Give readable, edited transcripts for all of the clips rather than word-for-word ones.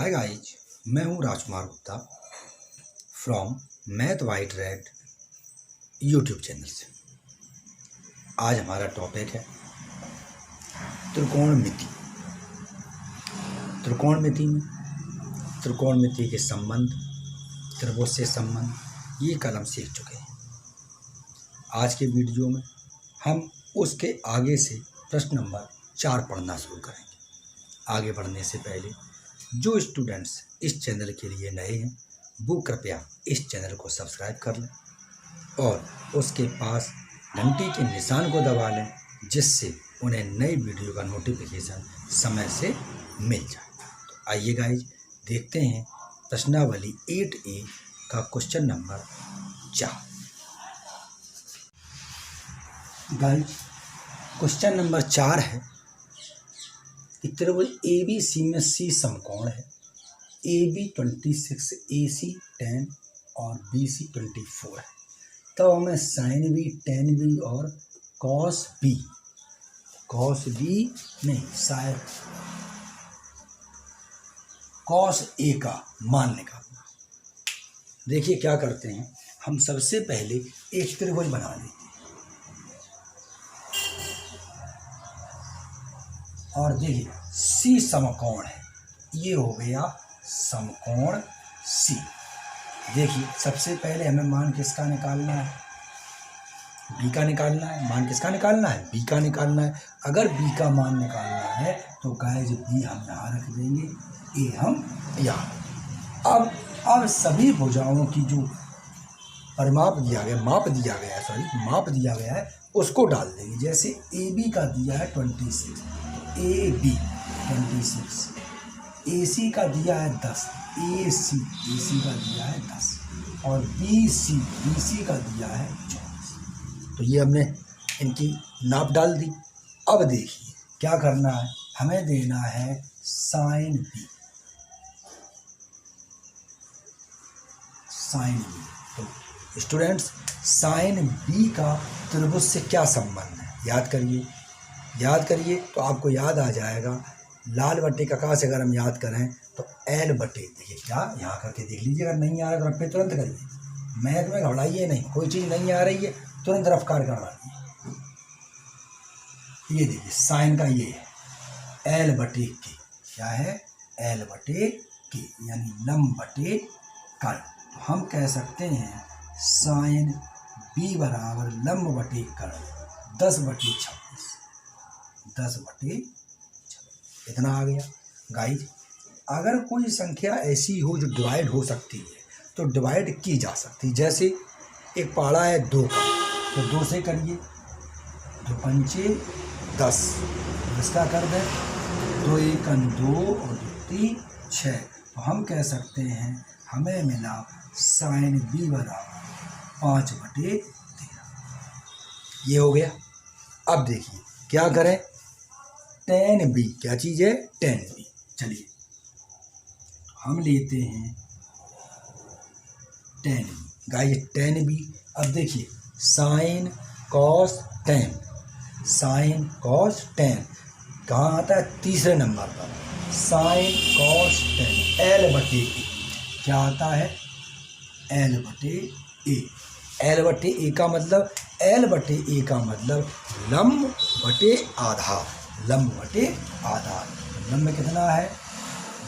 हाय guys, मैं हूं Rajkumar Gupta from Math White Red YouTube channel से। आज हमारा टॉपिक है त्रिकोणमिति। त्रिकोणमिति के संबंध, त्रिभुज से संबंध, ये कल हम सीख चुके हैं। आज के वीडियो में हम उसके आगे से प्रश्न नंबर 4 पढ़ना शुरू करेंगे। आगे बढ़ने से पहले जो स्टूडेंट्स इस चैनल के लिए नए हैं वो कृपया इस चैनल को सब्सक्राइब कर लें और उसके पास घंटी के निशान को दबा लें, जिससे उन्हें नई वीडियो का नोटिफिकेशन समय से मिल जाए। तो आइए गाइज, देखते हैं प्रश्नावली 8A का question number 4। Guys, question number 4 है कि त्रिभुज ABC में C समकोण है। AB 26, AC 10 और BC 24 है। तो हमें साइन B, tan B और cos B नहीं, शायद cos A का मान निकालना। देखिए क्या करते हैं, हम सबसे पहले एक त्रिभुज बना लेते हैं और देखिए C समकोण है, ये हो गया समकोण C। देखिए सबसे पहले हमें मान किसका निकालना है? B का निकालना है। मान किसका निकालना है? B का निकालना है। अगर B का मान निकालना है तो गाइस B हम यहाँ रख देंगे, A हम यहाँ। अब सभी भुजाओं की जो माप दिया गया है उसको डाल देंगे। जैसे AB का दिया है 26, AB 26, AC का दिया है 10, AC का दिया है 10 और BC का दिया है 24। तो ये हमने इनकी नाप डाल दी। अब देखिए क्या करना है, हमें देना है साइन B। तो स्टूडेंट्स, साइन B का त्रिभुज से क्या संबंध है? याद करिए तो आपको याद आ जाएगा। लाल बट्टे का से अगर हम याद करें तो L बटे, देखिए क्या यहाँ करके देख लीजिए। अगर नहीं आ रहा तो रफ पे तुरंत करिए, मैथ में घबराइए नहीं। कोई चीज़ नहीं आ रही है तुरंत रफ्कार करवाइए। ये देखिए साइन का ये है L बटे के, क्या है? L बटे के यानी लंब बटे कर्ण। तो हम कह सकते हैं साइन B बराबर लंब बटे कर्ण 10 बटे 26। इतना आ गया। गाइज, अगर कोई संख्या ऐसी हो जो डिवाइड हो सकती है तो डिवाइड की जा सकती है। जैसे एक पहाड़ा है 2 का, तो 2 से करिए, 2 पंचे 10, इसका कर दें 2 एकम 2 और 2 3 6। तो हम कह सकते हैं हमें मिला साइन B बराबर 5 बटे 13। ये हो गया। अब देखिए क्या करें, tan B, क्या चीज़ है? tan B। चलिए हम लेते हैं tan B। Guys tan B, अब देखिए साइन cos tan कहाँ आता है? तीसरे नंबर पर। साइन cos tan L बटे A, क्या आता है? L बटे A। L बटे A का मतलब, L बटे A का मतलब लंब बटे आधार। लंब में कितना है?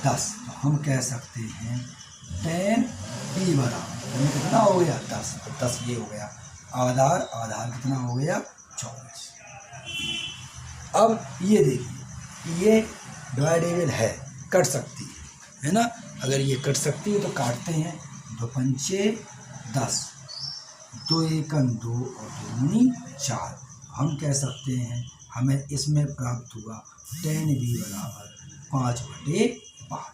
10। तो हम कह सकते हैं tan B बराबर कितना हो गया? 10। तो 10 ये हो गया। आधार कितना हो गया? 24। अब ये देखिए, ये डिवाइडेबल है, कट सकती है ना? अगर ये कट सकती है तो काटते हैं। 2 पंचे 10, 2 एकम 2 और 2 दूनी 4। हम कह सकते हैं हमें इसमें प्राप्त हुआ tan B बराबर 5 बटे 12।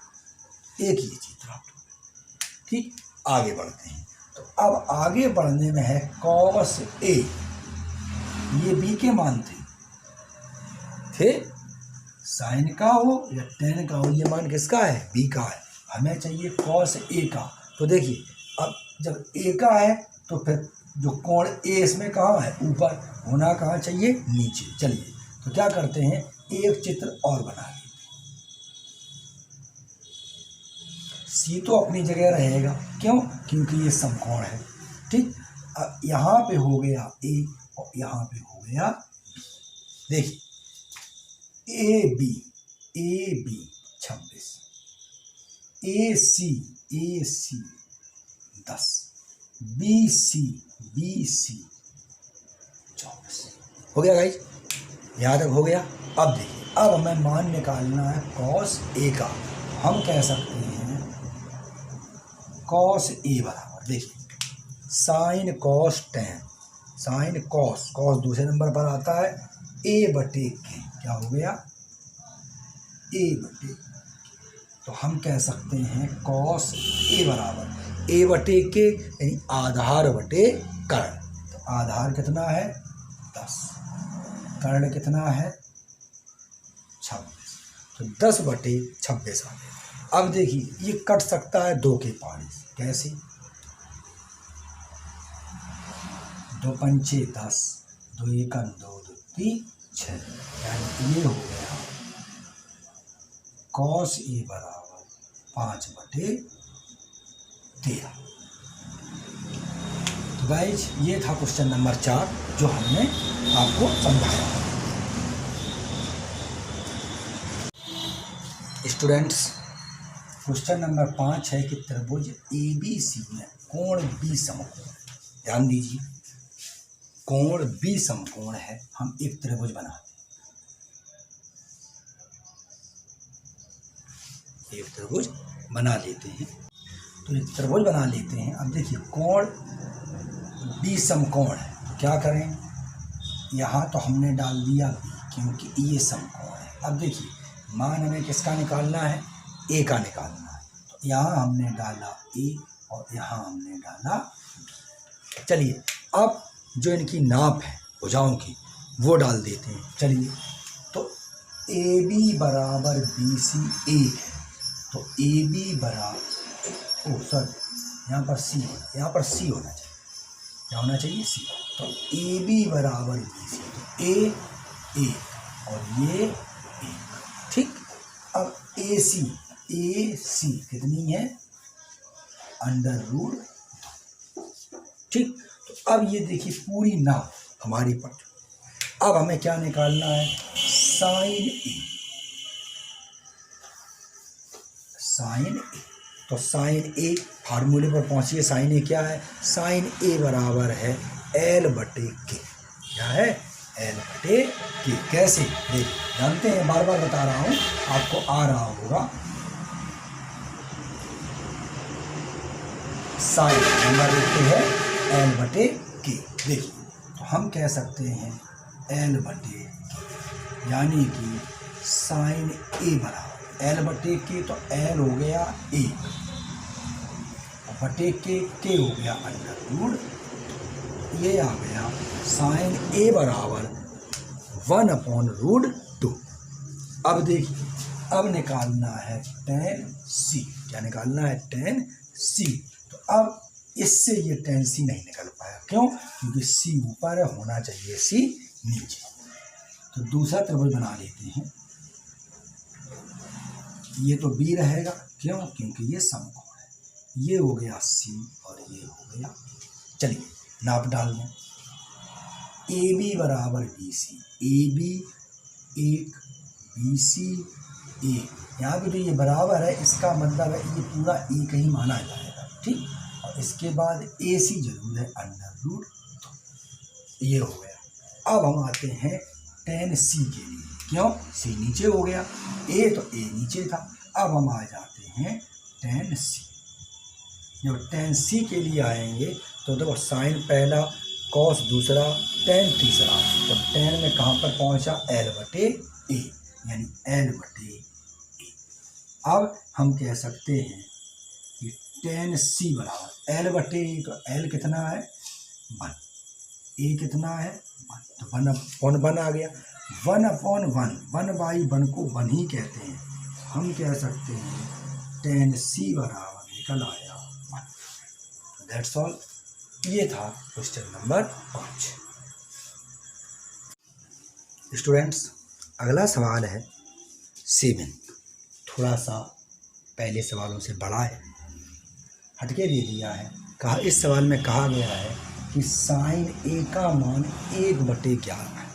एक ये चीज प्राप्त हो। ठीक, आगे बढ़ते हैं। तो अब आगे बढ़ने में है cos A। ये B के मान थे साइन का हो या tan का हो, ये मान किसका है? B का है। हमें चाहिए cos A का। तो देखिए अब जब A का है तो फिर जो कोण A इसमें कहाँ है? ऊपर। होना कहाँ चाहिए? नीचे। चलिए तो क्या करते हैं, एक चित्र और बना लेते हैं। सी तो अपनी जगह रहेगा, क्यों? क्योंकि ये समकोण है। ठीक, अब यहाँ पे हो गया ए और यहाँ पे हो गया बी। देखिए A B 26, A C 10, B C 24। हो गया गाइस, यहाँ तक हो गया। अब देखिए, अब हमें मान निकालना है कॉस ए का। हम कह सकते हैं कॉस ए बराबर, देखिए sine cos tan, sine cos दूसरे नंबर पर आता है ए बटे के, क्या हो गया ए बटे। तो हम कह सकते हैं कॉस ए बराबर ए बटे के, यानी आधार बटे कर्ण। तो आधार कितना है 10, कर्ण कितना है 26, तो 10 बटे 26 आ गया। अब देखिए ये कट सकता है 2 के पारे से, कैसे? 2 पंचे 10, 2 एकम 2, 2 3 6, यानी ये हो गया कॉस ए बराबर 5 बटे 13। तो गाइज ये था क्वेश्चन नंबर 4 जो हमने आपको समझाया। स्टूडेंट्स, क्वेश्चन नंबर 5 है कि त्रिभुज ABC में कोण B समकोण। ध्यान दीजिए, कोण B समकोण है। हम एक त्रिभुज बनाते हैं, एक त्रिभुज बना लेते हैं। तो एक त्रिभुज बना लेते हैं। अब देखिए कोण B समकोण है, तो क्या करें? यहाँ तो हमने डाल दिया B, क्योंकि ये समकोण है। अब देखिए मान हमें किसका निकालना है? ए का निकालना है। तो यहाँ हमने डाला ए और यहाँ हमने डाला बी। चलिए अब जो इनकी नाप है भुजाओं की वो डाल देते हैं। चलिए, तो ए बी बराबर BC 1 है, तो ए बी बराबर यहाँ पर सी होना चाहिए। क्या होना चाहिए? सी। तो ए बी बराबर BC, तो ए 1 और ये 1। ठीक, अब ए सी कितनी है? √2। ठीक, तो अब ये देखिए पूरी नाप हमारी पड़ चुकी। अब हमें क्या निकालना है? साइन ए। तो साइन ए फार्मूले पर पहुंचिए। साइन ए क्या है? साइन ए बराबर है L बटे के। क्या है? L बटे के। कैसे? देखिए, जानते हैं, बार बार बता रहा हूं, आपको आ रहा होगा। साइन नंबर लिखते हैं L बटे के। देखिए, तो हम कह सकते हैं L बटे के, यानी कि साइन ए बराबर L बटे के। तो L हो गया 1 और बटे के हो गया √2। ये आ गया साइन ए बराबर 1/√2। अब देखिए, अब निकालना है tan C। क्या निकालना है? tan C। तो अब इससे ये tan C नहीं निकल पाया। क्यों? क्योंकि C ऊपर होना चाहिए, C नीचे। तो दूसरा त्रिभुज बना लेते हैं। ये तो B रहेगा, क्यों? क्योंकि ये समकोण है। ये हो गया C और ये हो गया। चलिए नाप डाल दें। ए बी बराबर BC, ए बी 1 BC 1। यहाँ पे जो ये बराबर है, इसका मतलब है ये पूरा एक ही माना जाएगा। ठीक, और इसके बाद AC जरूर है √2। ये हो गया। अब हम आते हैं tan C के लिए। क्यों? C नीचे हो गया, A तो A नीचे था। अब हम आ जाते हैं tan C। जब tan C के लिए आएंगे तो देखो, साइन पहला, कॉस दूसरा, tan तीसरा। तो tan में कहाँ पर पहुंचा? L बटे A, यानी L बटे A। अब हम कह सकते हैं कि tan C बराबर L बटे A। तो L कितना है? 1। A कितना है? 1। तो 1/1 आ गया। 1/1, 1/1 को 1 ही कहते हैं। हम कह सकते हैं tan C बराबर निकल आया 1। That's all. ये था क्वेश्चन नंबर 5। स्टूडेंट्स, अगला सवाल है 7। थोड़ा सा पहले सवालों से बड़ा है, हटके दे दिया है। कहा इस सवाल में कहा गया है कि साइन ए का मान 1/11 है।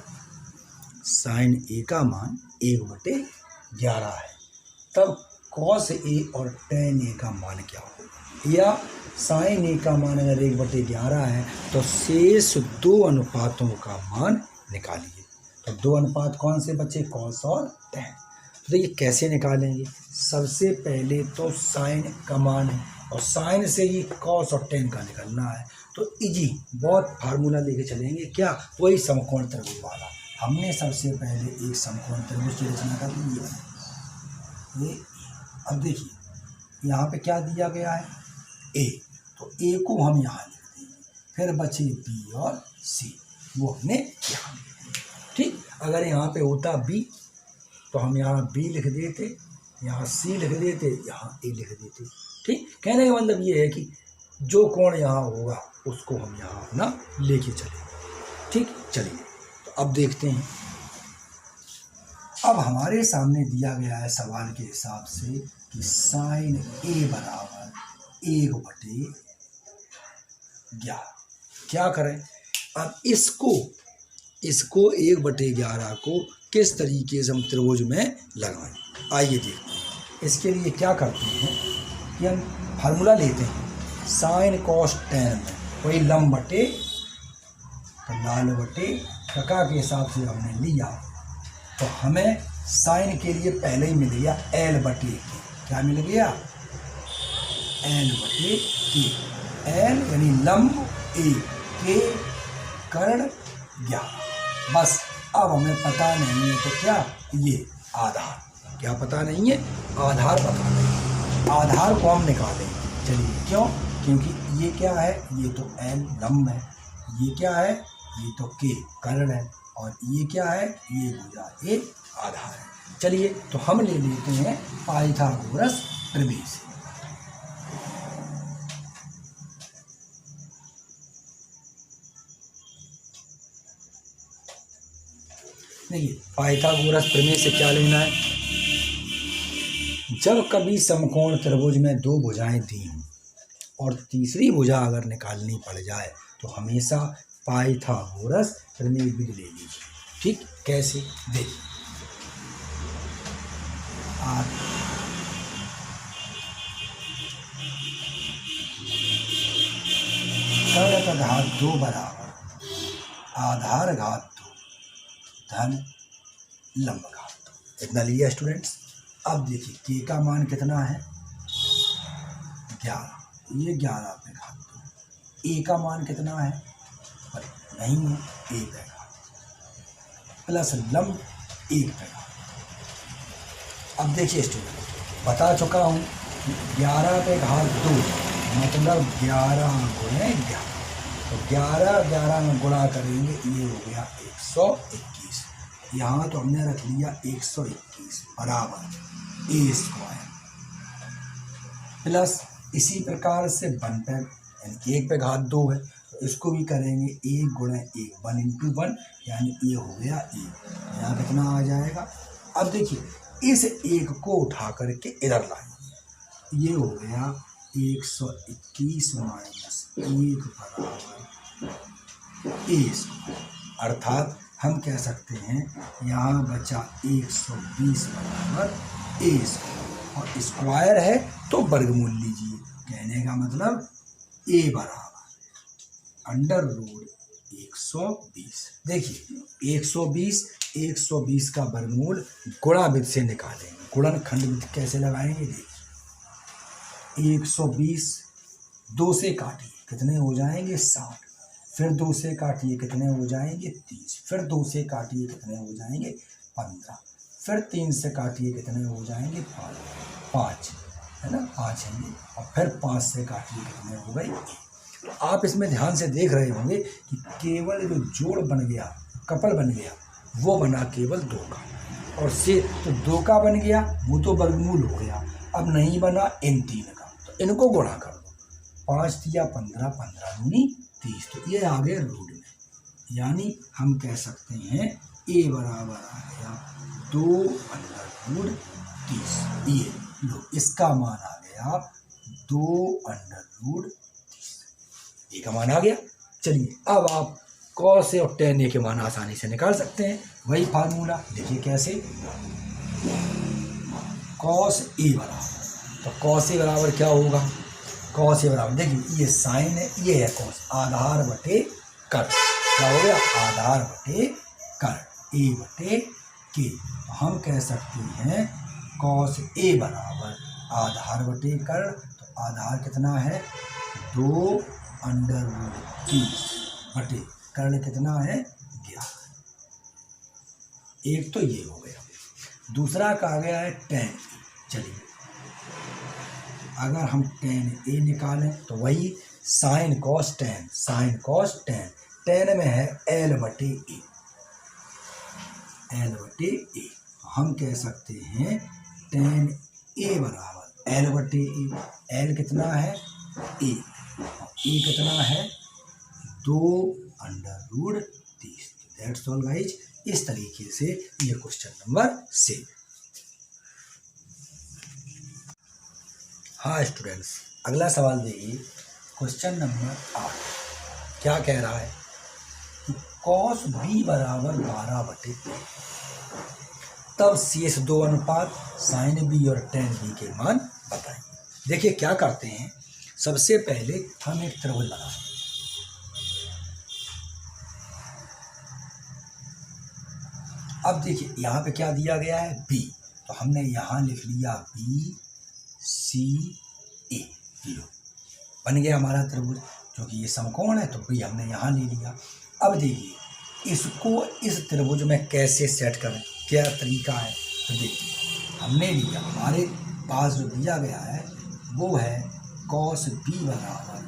साइन ए का मान 1/11 है, तब कॉस ए और टेन ए का मान क्या होगा। या साइन ए का मान अगर 1/11 है तो शेष 2 अनुपातों का मान निकालिए। तो 2 अनुपात कौन से बचे, कॉस और टेन। तो ये कैसे निकालेंगे, सबसे पहले तो साइन का मान है और साइन से ही कॉस और टेन का निकलना है। तो इजी बहुत फार्मूला लेके चलेंगे, क्या, वही समकोण त्रिभुज वाला। हमने सबसे पहले एक समकोण त्रिभुज की रचना कर ली है ये। अब देखिए यहाँ पे क्या दिया गया है, ए, तो ए को हम यहाँ लिख देंगे, फिर बचे बी और सी, वो हमने यहाँ लिख दिया। ठीक, अगर यहाँ पे होता बी तो हम यहाँ बी लिख देते, यहाँ सी लिख देते, यहाँ ए लिख देते। ठीक, कहने का मतलब ये है कि जो कोण यहाँ होगा उसको हम यहाँ अपना लेके चलेंगे। ठीक, चलिए तो अब देखते हैं। अब हमारे सामने दिया गया है सवाल के हिसाब से कि साइन ए बराबर 1/11। क्या करें, अब इसको 1/11 को किस तरीके से हम त्रिभुज में लगाएं, आइए देखते हैं। इसके लिए क्या करते हैं कि हम फार्मूला लेते हैं, साइन कॉस टेन में वही लंब बटे लाल बटे कका के हिसाब से हमने लिया, तो हमें साइन के लिए पहले ही मिल गया L/K। क्या मिल गया, L/K। L यानी लंब, ए के कर्ण 11। बस अब हमें पता नहीं है तो क्या, ये आधार, क्या पता नहीं है, आधार पता नहीं, आधार को हम निकालेंगे। चलिए, क्यों, क्योंकि ये क्या है, ये तो L लंब है, ये क्या है, ये तो K कर्ण है, और ये क्या है, ये भुजा ए आधार है। चलिए तो हम ले लेते हैं पाइथागोरस प्रमेय से। देखिए पाइथागोरस प्रमेय से क्या लेना है, जब कभी समकोण त्रिभुज में 2 भुजाएं दी हों और तीसरी भुजा अगर निकालनी पड़ जाए तो हमेशा पाइथागोरस प्रमेय भी ले लीजिए। ठीक, कैसे, देखिए कर्ण घात 2 बराबर आधार घात 2 धन लंब घात 2। इतना लिया स्टूडेंट्स। अब देखिए के का मान कितना है, 11, ये 11 पे घात 2। ए का मान कितना है, नहीं है, 1 पे घात प्लस लंब 1 पे घात। अब देखिए स्टूडेंट, बता चुका हूँ 11 पे घात 2 मतलब 11 गुणे 11, तो 11 में गुणा करेंगे, ये हो गया 121। यहाँ तो हमने रख लिया 121 बराबर ए स्क्वायर प्लस इसी प्रकार से 1 पे, यानी 1 पे घात 2 है तो इसको भी करेंगे 1 गुणे 1, 1 इंटू 1 यानी ये हो गया 1। यहाँ कितना आ जाएगा, अब देखिए इस 1 को उठा करके इधर लाएंगे, ये हो गया 121 माइनस 1 बराबर ए स्क्वायर, अर्थात हम कह सकते हैं यहाँ बचा 120 बराबर ए स्क्वायर, और स्क्वायर है तो वर्गमूल लीजिए। कहने का मतलब ए बराबर अंडर रूट 120। देखिए 120 का वर्गमूल गुणा विधि से निकालेंगे। गुणनखंड विधि कैसे लगाएंगे, देखिए 120 2 से काटिए कितने हो जाएंगे 60, फिर 2 से काटिए कितने हो जाएंगे 30, फिर 2 से काटिए कितने हो जाएंगे 15, फिर 3 से काटिए कितने हो जाएंगे 5 है ना, 5 है, और फिर 5 से काटिए कितने हो गए। तो आप इसमें ध्यान से देख रहे होंगे कि केवल जो जोड़ बन गया, कपल बन गया, वो बना केवल 2 का, और से तो 2 का बन गया वो तो वर्गमूल हो गया, अब नहीं बना इन 3 का, तो इनको गुणा कर दो, 5 दिया 15, 15 दूनी 30, तो ये आ गए रूट में, यानी हम कह सकते हैं ए बराबर आ गया 2 अंडर रूट 30 ये। लो इसका मान आ गया 2√30। ए का मान आ गया। चलिए अब आप कॉस ए और tan ए के मान आसानी से निकाल सकते हैं। वही फार्मूला देखिए कैसे, कॉस ए बराबर, तो कॉस ए बराबर क्या होगा, कॉस ए बराबर देखिए ये साइन है, ये है कॉस, आधार बटे कर्ण, क्या हो गया, आधार बटे कर्ण, ए बटे के। तो हम कह सकते हैं कॉस ए बराबर आधार बटे कर्ण, तो आधार कितना है 2√30 बटे कर्ण कितना है 11। एक तो ये हो गया। दूसरा कहा गया है tan। चलिए अगर हम tan ए निकालें तो वही sine cos tan, sine cos tan, tan में है l बटे ए, l बटे ए। हम कह सकते हैं tan ए बराबर l बटे ए, l कितना है ए, ए कितना है 2√30। That's all guys. इस तरीके से ये क्वेश्चन नंबर 6। हाँ स्टूडेंट्स, अगला सवाल देखिए, क्वेश्चन नंबर 8 क्या कह रहा है कि कॉस बी बराबर 12/2, तब शेष 2 अनुपात साइन बी और tan बी के मान बताएं। देखिए क्या करते हैं, सबसे पहले हम एक त्रिभुज बनाएं। अब देखिए यहाँ पे क्या दिया गया है b, तो हमने यहाँ लिख लिया बी सी ए, लो बन गया हमारा त्रिभुज, क्योंकि ये समकोण है तो b हमने यहाँ ले लिया। अब देखिए इसको इस त्रिभुज में कैसे सेट करें, क्या तरीका है, तो देखिए हमने लिया, हमारे पास जो दिया गया है वो है कॉस बी बराबर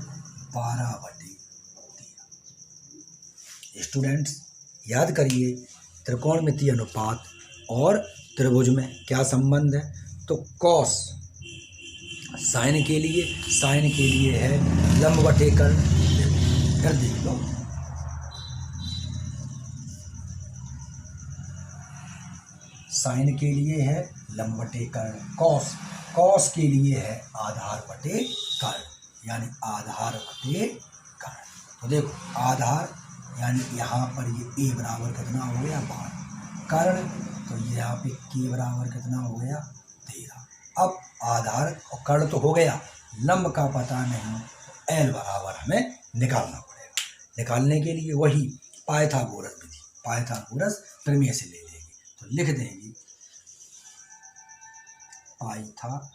12/13। स्टूडेंट्स याद करिए त्रिकोणमितीय अनुपात और त्रिभुज में क्या संबंध है, तो कॉस साइन के लिए है लंब बटे कर्ण, इधर देख लो, साइन के लिए है लंब बटे कर्ण, कॉस के लिए है आधार बटे कर्ण, यानी आधार बटे कर्ण। तो देखो आधार यानी यहाँ पर ये ए बराबर कितना हो गया 12, कर्ण तो यहाँ पे के बराबर कितना हो गया 13। अब आधार और कर्ण तो हो गया, लंब का पता नहीं, एल बराबर हमें निकालना पड़ेगा। निकालने के लिए वही पाइथागोरस विधि, पाइथागोरस प्रमेय से ले लेंगे, तो लिख देंगे पाइथागोरस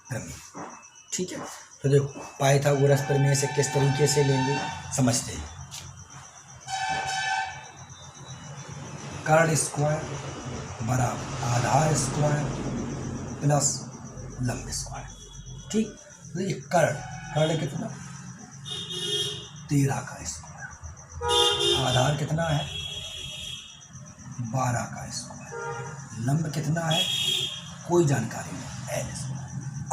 प्रमेय। ठीक है, तो देखो पाइथागोरस प्रमेय से किस तरीके से लेंगे समझते हैं। कर्ण स्क्वायर बराबर आधार स्क्वायर प्लस लंब स्क्वायर। ठीक, तो ये कर्ण कितना 13 का स्क्वायर, आधार कितना है 12 का स्क्वायर, लंब कितना है कोई जानकारी नहीं, एल स्क्वायर।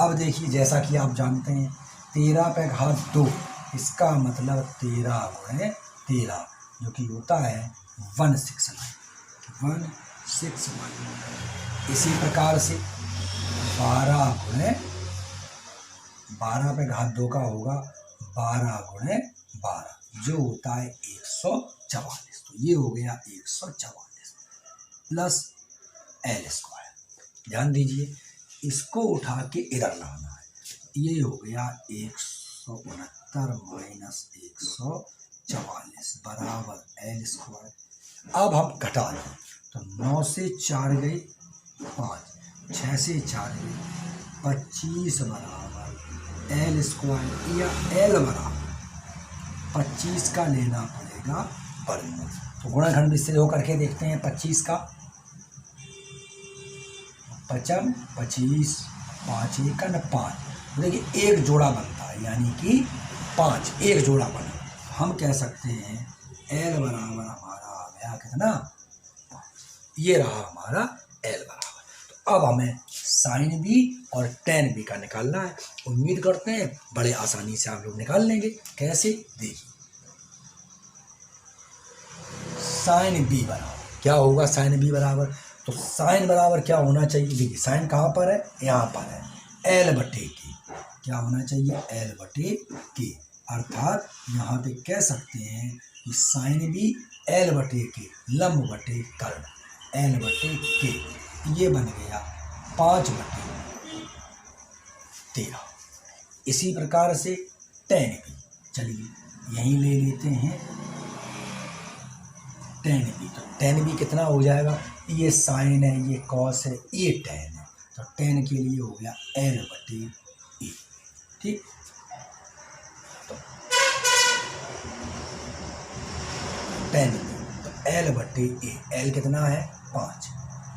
अब देखिए जैसा कि आप जानते हैं 13 पे घात 2, इसका मतलब 13 गुणे 13 जो कि होता है 161। इसी प्रकार से 12 गुणे 12 पे घात 2 का होगा 12 गुणे 12 जो होता है 144। तो ये हो गया 144 प्लस एल स्क्वायर। ध्यान दीजिए इसको उठा के इधर लाना है, ये हो गया 169 माइनस 144 बराबर एल स्क्वायर। अब हम घटा दें तो 9 से 4 गई 5, 6 से 4 गई 25 बराबर एल स्क्वायर, या एल बराबर 25 का लेना पड़ेगा वर्गमूल। तो गुणनखंड विस्तार होकर के देखते हैं 25 का, 55 25 5 1 का 5, देखिए एक जोड़ा बनता है यानी कि 5, एक जोड़ा बना। हम कह सकते हैं एल बराबर हमारा आ गया कितना, ये रहा हमारा एल बराबर। तो अब हमें साइन बी और tan बी का निकालना है। उम्मीद करते हैं बड़े आसानी से आप लोग निकाल लेंगे। कैसे देखिए, साइन बी बराबर क्या होगा साइन बी बराबर, तो साइन बराबर क्या होना चाहिए, देखिए साइन कहाँ पर है, यहाँ पर है, एल बटे के, क्या होना चाहिए, एल बटे के, अर्थात यहाँ पे कह सकते हैं कि साइन बी एल बटे के लंब बटे कर्ण, एल बटे के, ये बन गया 5/13। इसी प्रकार से टेन बी, चलिए यहीं ले लेते हैं टेन बी, तो टेन बी कितना हो जाएगा, ये साइन है, ये कॉस है, ये टेन है, तो टेन के लिए हो गया एल बटे ए, ठीक। तो टेन बी, तो एल बटे ए, एल कितना है 5,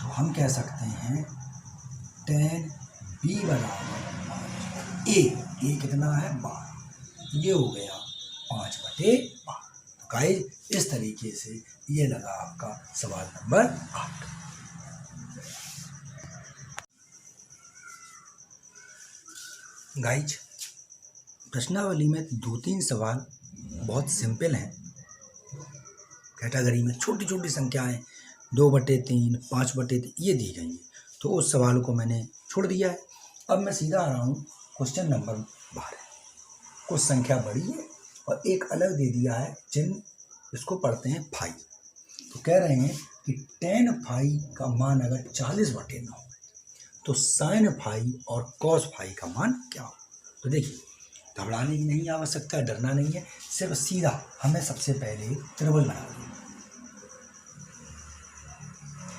तो हम कह सकते हैं टेन बी बराबर 5, ए कितना है 12, ये हो गया 5/12। तो गाइस इस तरीके से ये लगा आपका सवाल नंबर 8। गाइज प्रश्नावली में 2-3 सवाल बहुत सिंपल हैं, कैटेगरी में छोटी छोटी संख्याएं 2/3, 5/3 ये दी गई हैं, तो उस सवाल को मैंने छोड़ दिया है। अब मैं सीधा आ रहा हूँ क्वेश्चन नंबर 12। कुछ संख्या बड़ी है और एक अलग दे दिया है चिन्ह, इसको पढ़ते हैं फाई। तो कह रहे हैं कि टेन फाई का मान अगर 40/9 तो साइन फाई और कॉस फाई का मान क्या हो। तो देखिए घबराने की नहीं आवश्यकता, डरना नहीं है, सिर्फ सीधा हमें सबसे पहले त्रिभुज बना दिया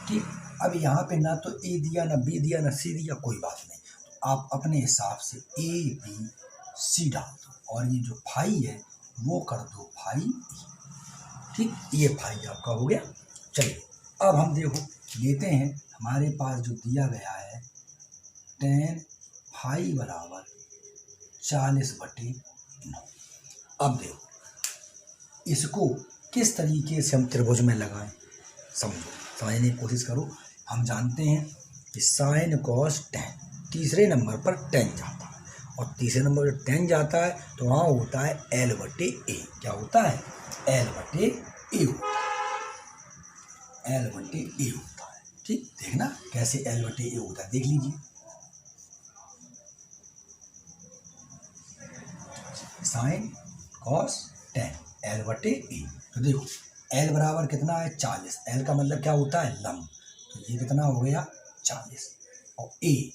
कि अब यहाँ पे ना तो ए दिया ना बी दिया ना सी दिया, कोई बात नहीं, तो आप अपने हिसाब से ए बी सी डाल दो और ये जो फाई है वो कर दो फाई ई, ठीक, ये फाई आपका हो गया। चलिए अब हम देखो लेते हैं, हमारे पास जो दिया गया है टेन फाई बराबर 40/9। अब देखो इसको किस तरीके से हम त्रिभुज में लगाएं, समझो, समझने की कोशिश करो। हम जानते हैं कि साइन कॉस टेन, तीसरे नंबर पर टेन जाता है और तीसरे नंबर पर टेन जाता है तो वहाँ होता है एल बटे ए, क्या होता है, एल बटे ए होता है, एल बटे ए होता है, ठीक। देखना कैसे एल बटे ए होता है, देख लीजिए, साइन कॉस टेन एल बटे ए। तो देखो एल बराबर कितना है 40, एल का मतलब क्या होता है लंब, तो ये कितना हो गया 40, और ए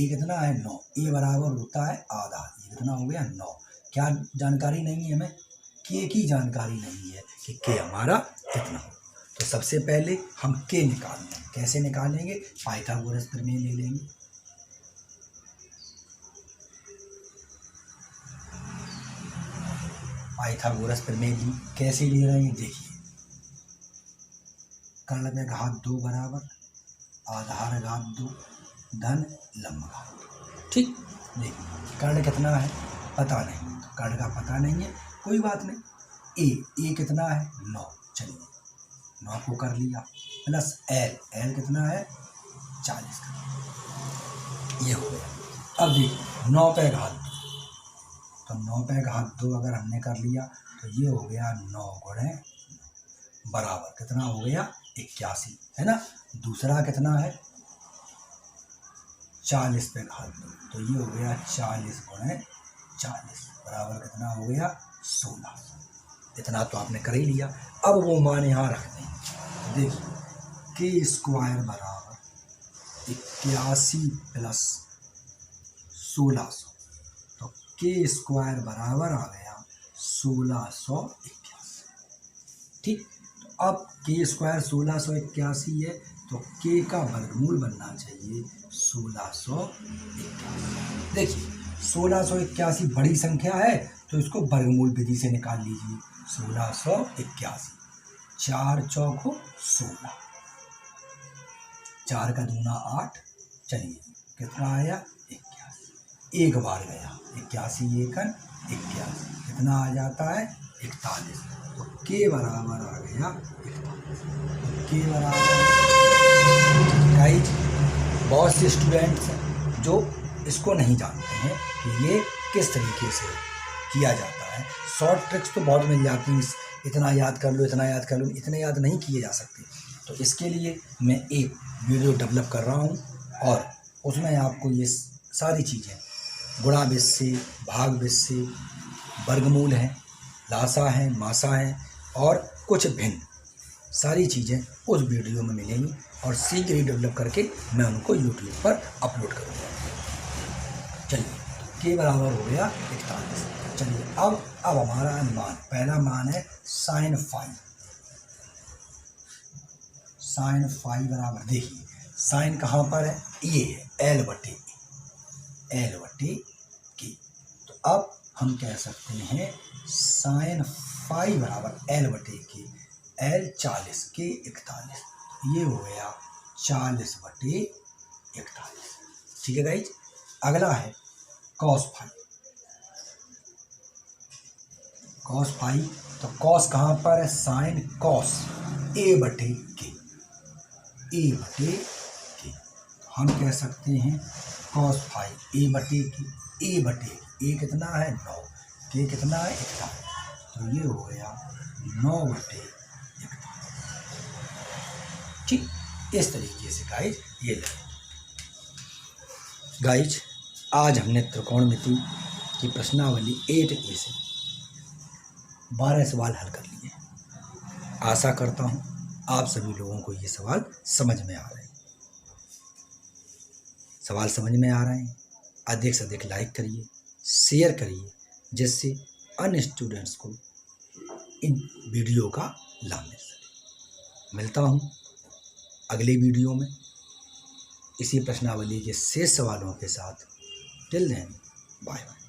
कितना है 9, ए बराबर होता है आधा, ये कितना हो गया 9। क्या जानकारी नहीं है हमें, के की जानकारी नहीं है कि के हमारा कितना हो। तो सबसे पहले हम के निकालते हैं, कैसे निकालेंगे, पाइथागोरस प्रमेय ले लेंगे। पाइथागोरस प्रमेय कैसे ले रहे हैं, देखिए कर्ण में घात 2 बराबर आधार घात 2 धन लंब घात 2, ठीक। देखिए कर्ण कितना है पता नहीं, तो कर्ण का पता नहीं है, कोई बात नहीं। ए कितना है 9, चलिए 9 को कर लिया, प्लस एल कितना है 40 का, ये हो गया। अब देखिए 9 पे घात 2, तो 9 पे घात 2 अगर हमने कर लिया तो ये हो गया 9 गुणे बराबर कितना हो गया 81, है ना। दूसरा कितना है 40 पे घात 2, तो ये हो गया 40 गुणे 40 बराबर कितना हो गया 16। इतना तो आपने कर ही लिया। अब वो मान यहाँ रखते हैं, देखिए के स्क्वायर बराबर 81 प्लस 1600, तो के स्क्वायर बराबर आ गया 1681, ठीक। अब के स्क्वायर 1681 है तो के का वर्गमूल बनना चाहिए 1681। देखिए 1681 बड़ी संख्या है तो इसको वर्गमूल विधि से निकाल लीजिए। 1681, 4 चौको 16, 4 का दूना 8, चलिए कितना आया 81, एक बार गया 81 एकन 81, कितना आ जाता है 41, तो के बराबर आ गया 41। के बराबर गाइज बहुत से स्टूडेंट्स हैं जो इसको नहीं जानते हैं कि ये किस तरीके से किया जाता है। शॉर्ट ट्रिक्स तो बहुत मिल जाती हैं, इतना याद कर लो, इतना याद कर लो, इतने याद नहीं किए जा सकते। तो इसके लिए मैं एक वीडियो डेवलप कर रहा हूँ और उसमें आपको ये सारी चीज़ें गुणावेश से, भागवेश से, वर्गमूल है, लासा है, मासा है और कुछ भिन्न सारी चीज़ें उस वीडियो में मिलेंगी और शीघ्र ही डेवलप करके मैं उनको यूट्यूब पर अपलोड करूँगा। चलिए, के बराबर हो गया 41। चलिए अब हमारा मान, पहला मान है साइन फाई। साइन फाई बराबर, देखिए साइन कहाँ पर है, ये है एल बटे के। तो अब हम कह सकते हैं साइन फाई बराबर एल बटे के, एल 40 के 41, ये हो गया 40 बटे 41। ठीक है गाइज। अगला है कॉस फाई। कॉस फाई, तो कॉस कहाँ पर है, साइन कॉस ए बटे के, ए बटे के। हम कह सकते हैं कॉस फाई ए बटे के, ए बटे के, ए कितना है 9, के कितना है 41, तो ये हो गया 9 बटे 41। ठीक, इस तरीके से गाइज ये ले। गाइज आज हमने त्रिकोणमिति की प्रश्नावली 8A से 12 सवाल हल कर लिए। आशा करता हूँ आप सभी लोगों को ये सवाल समझ में आ रहे हैं। सवाल समझ में आ रहे हैं, अधिक से अधिक लाइक करिए, शेयर करिए, जिससे अन्य स्टूडेंट्स को इन वीडियो का लाभ मिल सके। मिलता हूँ अगले वीडियो में इसी प्रश्नावली के शेष सवालों के साथ। Till then, bye bye.